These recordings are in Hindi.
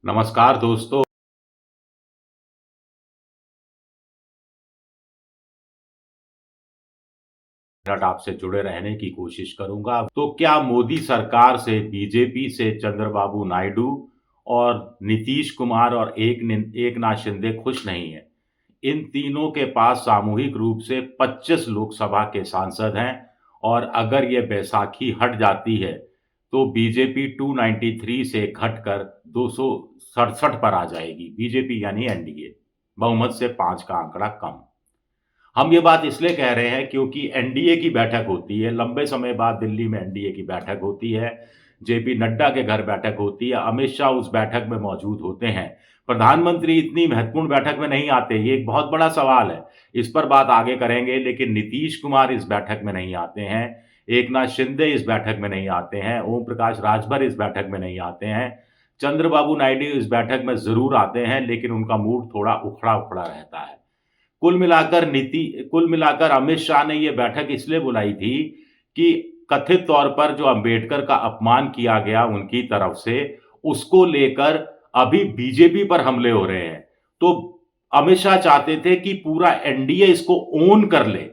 नमस्कार दोस्तों। मिनट आपसे जुड़े रहने की कोशिश करूंगा। तो क्या मोदी सरकार से, बीजेपी से चंद्रबाबू नायडू और नीतीश कुमार और एकनाथ शिंदे खुश नहीं है? इन तीनों के पास सामूहिक रूप से 25 लोकसभा के सांसद हैं और अगर ये बैसाखी हट जाती है तो बीजेपी 293 से घटकर 267 पर आ जाएगी। बीजेपी यानी एनडीए बहुमत से 5 का आंकड़ा कम। हम ये बात इसलिए कह रहे हैं क्योंकि एनडीए की बैठक होती है, लंबे समय बाद दिल्ली में एनडीए की बैठक होती है, जेपी नड्डा के घर बैठक होती है, अमित शाह उस बैठक में मौजूद होते हैं। प्रधानमंत्री इतनी महत्वपूर्ण बैठक में नहीं आते, ये एक बहुत बड़ा सवाल है, इस पर बात आगे करेंगे। लेकिन नीतीश कुमार इस बैठक में नहीं आते हैं, एकनाथ शिंदे इस बैठक में नहीं आते हैं, ओम प्रकाश राजभर इस बैठक में नहीं आते हैं, चंद्रबाबू नायडू इस बैठक में जरूर आते हैं, लेकिन उनका मूड थोड़ा उखड़ा उखड़ा रहता है। कुल मिलाकर अमित शाह ने यह बैठक इसलिए बुलाई थी कि कथित तौर पर जो अंबेडकर का अपमान किया गया उनकी तरफ से, उसको लेकर अभी बीजेपी पर हमले हो रहे हैं। तो अमित शाह चाहते थे कि पूरा एनडीए इसको ओन कर ले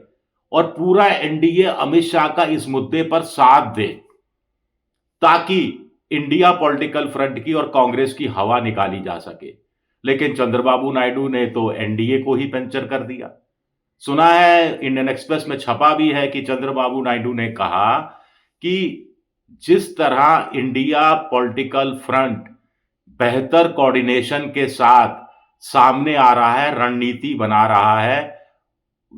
और पूरा एनडीए अमित शाह का इस मुद्दे पर साथ दे, ताकि इंडिया पॉलिटिकल फ्रंट की और कांग्रेस की हवा निकाली जा सके। लेकिन चंद्रबाबू नायडू ने तो एनडीए को ही पंचर कर दिया। सुना है, इंडियन एक्सप्रेस में छपा भी है कि चंद्रबाबू नायडू ने कहा कि जिस तरह इंडिया पॉलिटिकल फ्रंट बेहतर कोऑर्डिनेशन के साथ सामने आ रहा है, रणनीति बना रहा है,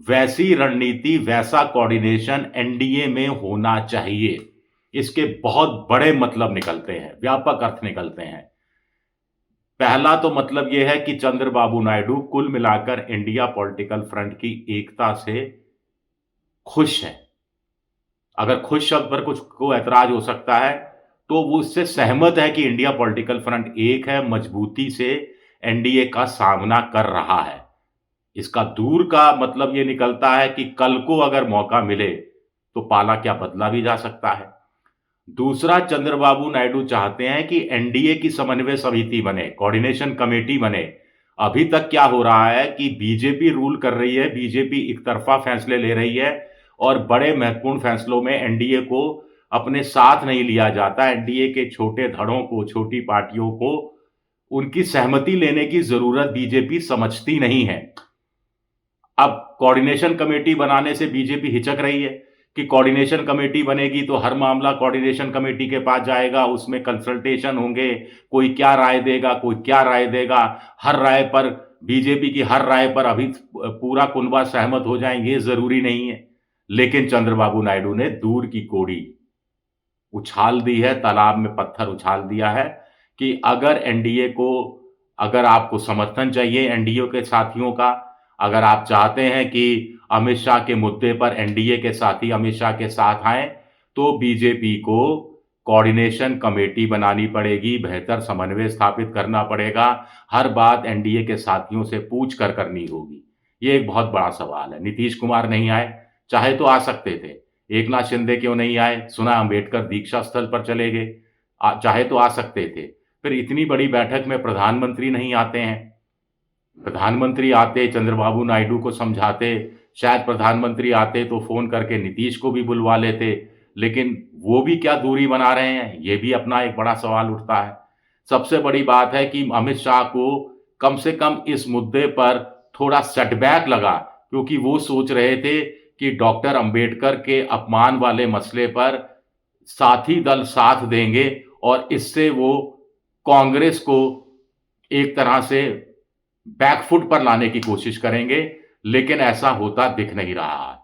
वैसी रणनीति, वैसा कोऑर्डिनेशन एनडीए में होना चाहिए। इसके बहुत बड़े मतलब निकलते हैं, व्यापक अर्थ निकलते हैं। पहला तो मतलब यह है कि चंद्रबाबू नायडू कुल मिलाकर इंडिया पॉलिटिकल फ्रंट की एकता से खुश है। अगर खुश शब्द पर कुछ को ऐतराज हो सकता है तो वो इससे सहमत है कि इंडिया पॉलिटिकल फ्रंट एक है, मजबूती से एनडीए का सामना कर रहा है। इसका दूर का मतलब ये निकलता है कि कल को अगर मौका मिले तो पाला क्या बदला भी जा सकता है। दूसरा, चंद्रबाबू नायडू चाहते हैं कि एनडीए की समन्वय समिति बने, कोऑर्डिनेशन कमेटी बने। अभी तक क्या हो रहा है कि बीजेपी रूल कर रही है, बीजेपी एक तरफा फैसले ले रही है और बड़े महत्वपूर्ण फैसलों में एनडीए को अपने साथ नहीं लिया जाता। एनडीए के छोटे धड़ों को, छोटी पार्टियों को उनकी सहमति लेने की जरूरत बीजेपी समझती नहीं है। अब कोऑर्डिनेशन कमेटी बनाने से बीजेपी हिचक रही है कि कोऑर्डिनेशन कमेटी बनेगी तो हर मामला कोऑर्डिनेशन कमेटी के पास जाएगा, उसमें कंसल्टेशन होंगे, कोई क्या राय देगा, कोई क्या राय देगा, हर राय पर बीजेपी की हर राय पर अभी पूरा कुनबा सहमत हो जाए, ये जरूरी नहीं है। लेकिन चंद्रबाबू नायडू ने दूर की कोड़ी उछाल दी है, तालाब में पत्थर उछाल दिया है कि अगर एनडीए को, अगर आपको समर्थन चाहिए एनडीए के साथियों का, अगर आप चाहते हैं कि अमित शाह के मुद्दे पर एनडीए के साथी अमित शाह के साथ आए, तो बीजेपी को कोऑर्डिनेशन कमेटी बनानी पड़ेगी, बेहतर समन्वय स्थापित करना पड़ेगा, हर बात एनडीए के साथियों से पूछ कर करनी होगी। ये एक बहुत बड़ा सवाल है। नीतीश कुमार नहीं आए, चाहे तो आ सकते थे, एकनाथ शिंदे क्यों नहीं आए? सुना अंबेडकर दीक्षा स्थल पर चले गए, चाहे तो आ सकते थे। फिर इतनी बड़ी बैठक में प्रधानमंत्री नहीं आते हैं। प्रधानमंत्री आते, चंद्रबाबू नायडू को समझाते, शायद प्रधानमंत्री आते तो फोन करके नीतीश को भी बुलवा लेते, लेकिन वो भी क्या दूरी बना रहे हैं, ये भी अपना एक बड़ा सवाल उठता है। सबसे बड़ी बात है कि अमित शाह को कम से कम इस मुद्दे पर थोड़ा सेटबैक लगा, क्योंकि वो सोच रहे थे कि डॉक्टर अंबेडकर के अपमान वाले मसले पर साथी दल साथ देंगे और इससे वो कांग्रेस को एक तरह से बैकफुट पर लाने की कोशिश करेंगे, लेकिन ऐसा होता दिख नहीं रहा है।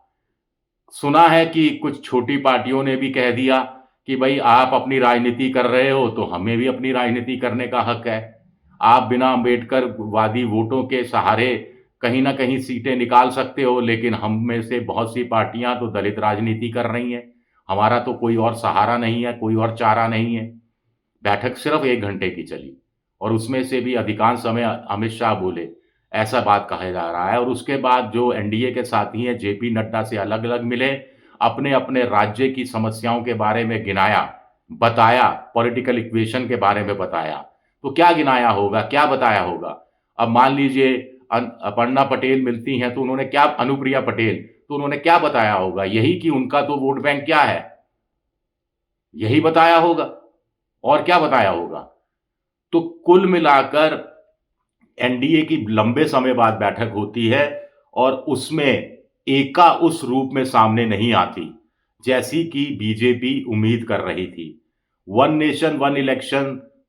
सुना है कि कुछ छोटी पार्टियों ने भी कह दिया कि भाई आप अपनी राजनीति कर रहे हो तो हमें भी अपनी राजनीति करने का हक है। आप बिना अंबेडकर वादी वोटों के सहारे कहीं ना कहीं सीटें निकाल सकते हो, लेकिन हम में से बहुत सी पार्टियां तो दलित राजनीति कर रही हैं, हमारा तो कोई और सहारा नहीं है, कोई और चारा नहीं है। बैठक सिर्फ 1 घंटे की चली और उसमें से भी अधिकांश समय अमित शाह बोले, ऐसा बात कहा जा रहा है। और उसके बाद जो एनडीए के साथी हैं, जेपी नड्डा से अलग अलग मिले, अपने अपने राज्य की समस्याओं के बारे में गिनाया, बताया, पॉलिटिकल इक्वेशन के बारे में बताया। तो क्या गिनाया होगा, क्या बताया होगा? अब मान लीजिए अपर्णा पटेल मिलती हैं तो उन्होंने क्या, अनुप्रिया पटेल, तो उन्होंने क्या बताया होगा? यही कि उनका तो वोट बैंक क्या है, यही बताया होगा। और क्या बताया होगा? तो कुल मिलाकर एनडीए की लंबे समय बाद बैठक होती है और उसमें एका उस रूप में सामने नहीं आती जैसी कि बीजेपी उम्मीद कर रही थी। वन नेशन वन इलेक्शन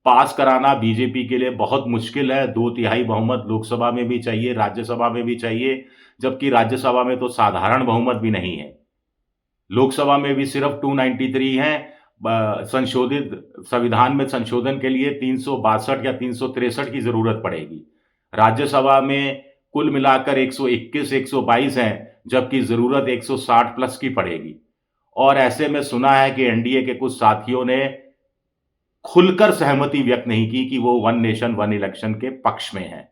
पास कराना बीजेपी के लिए बहुत मुश्किल है। 2/3 बहुमत लोकसभा में भी चाहिए, राज्यसभा में भी चाहिए, जबकि राज्यसभा में तो साधारण बहुमत भी नहीं है। लोकसभा में भी सिर्फ 293 हैं। संशोधित संविधान में संशोधन के लिए 362 या 363 की जरूरत पड़ेगी। राज्यसभा में कुल मिलाकर 121 122 हैं, जबकि जरूरत 160 प्लस की पड़ेगी। और ऐसे में सुना है कि एनडीए के कुछ साथियों ने खुलकर सहमति व्यक्त नहीं की कि वो वन नेशन वन इलेक्शन के पक्ष में है।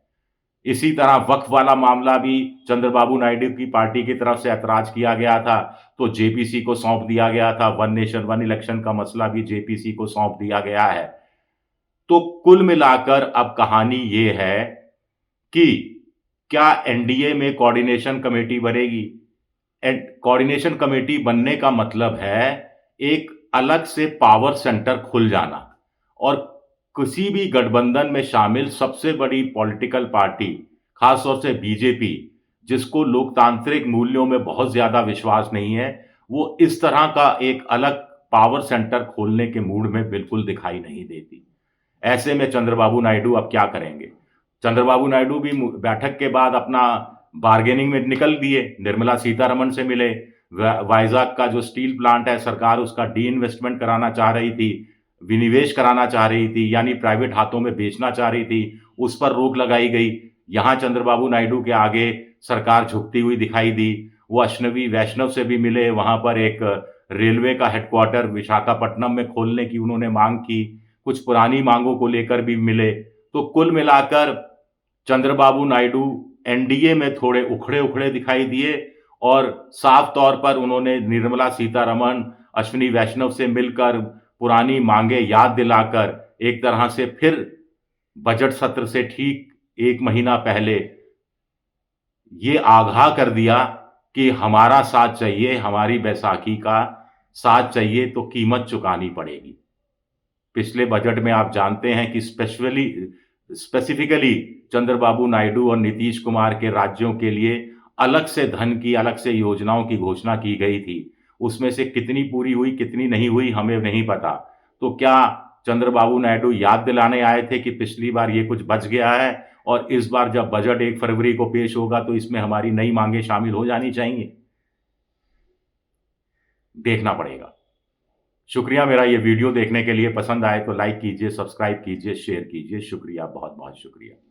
इसी तरह वक्फ वाला मामला भी चंद्रबाबू नायडू की पार्टी की तरफ से ऐतराज किया गया था, तो जेपीसी को सौंप दिया गया था। वन नेशन वन इलेक्शन का मसला भी जेपीसी को सौंप दिया गया है। तो कुल मिलाकर अब कहानी ये है कि क्या एनडीए में कोऑर्डिनेशन कमेटी बनेगी? कोऑर्डिनेशन कमेटी बनने का मतलब है एक अलग से पावर सेंटर खुल जाना, और किसी भी गठबंधन में शामिल सबसे बड़ी पॉलिटिकल पार्टी, खासतौर से बीजेपी, जिसको लोकतांत्रिक मूल्यों में बहुत ज्यादा विश्वास नहीं है, वो इस तरह का एक अलग पावर सेंटर खोलने के मूड में बिल्कुल दिखाई नहीं देती। ऐसे में चंद्रबाबू नायडू अब क्या करेंगे? चंद्रबाबू नायडू भी बैठक के बाद अपना बार्गेनिंग में निकल दिए, निर्मला सीतारमण से मिले। वाइजाग का जो स्टील प्लांट है, सरकार उसका डी इन्वेस्टमेंट कराना चाह रही थी, विनिवेश कराना चाह रही थी, यानी प्राइवेट हाथों में बेचना चाह रही थी, उस पर रोक लगाई गई। यहां चंद्रबाबू नायडू के आगे सरकार झुकती हुई दिखाई दी। वो अश्विनी वैष्णव से भी मिले, वहां पर एक रेलवे का हेडक्वार्टर विशाखापट्टनम में खोलने की उन्होंने मांग की, कुछ पुरानी मांगों को लेकर भी मिले। तो कुल मिलाकर चंद्रबाबू नायडू एनडीए में थोड़े उखड़े उखड़े दिखाई दिए, और साफ तौर पर उन्होंने निर्मला सीतारमण, अश्विनी वैष्णव से मिलकर पुरानी मांगे याद दिलाकर एक तरह से फिर बजट सत्र से ठीक 1 महीना पहले ये आगाह कर दिया कि हमारा साथ चाहिए, हमारी बैसाखी का साथ चाहिए तो कीमत चुकानी पड़ेगी। पिछले बजट में आप जानते हैं कि स्पेसिफिकली चंद्रबाबू नायडू और नीतीश कुमार के राज्यों के लिए अलग से धन की, अलग से योजनाओं की घोषणा की गई थी। उसमें से कितनी पूरी हुई, कितनी नहीं हुई, हमें नहीं पता। तो क्या चंद्रबाबू नायडू याद दिलाने आए थे कि पिछली बार ये कुछ बच गया है और इस बार जब बजट 1 फरवरी को पेश होगा तो इसमें हमारी नई मांगे शामिल हो जानी चाहिए? देखना पड़ेगा। शुक्रिया मेरा ये वीडियो देखने के लिए। पसंद आए तो लाइक कीजिए, सब्सक्राइब कीजिए, शेयर कीजिए। शुक्रिया, बहुत बहुत शुक्रिया।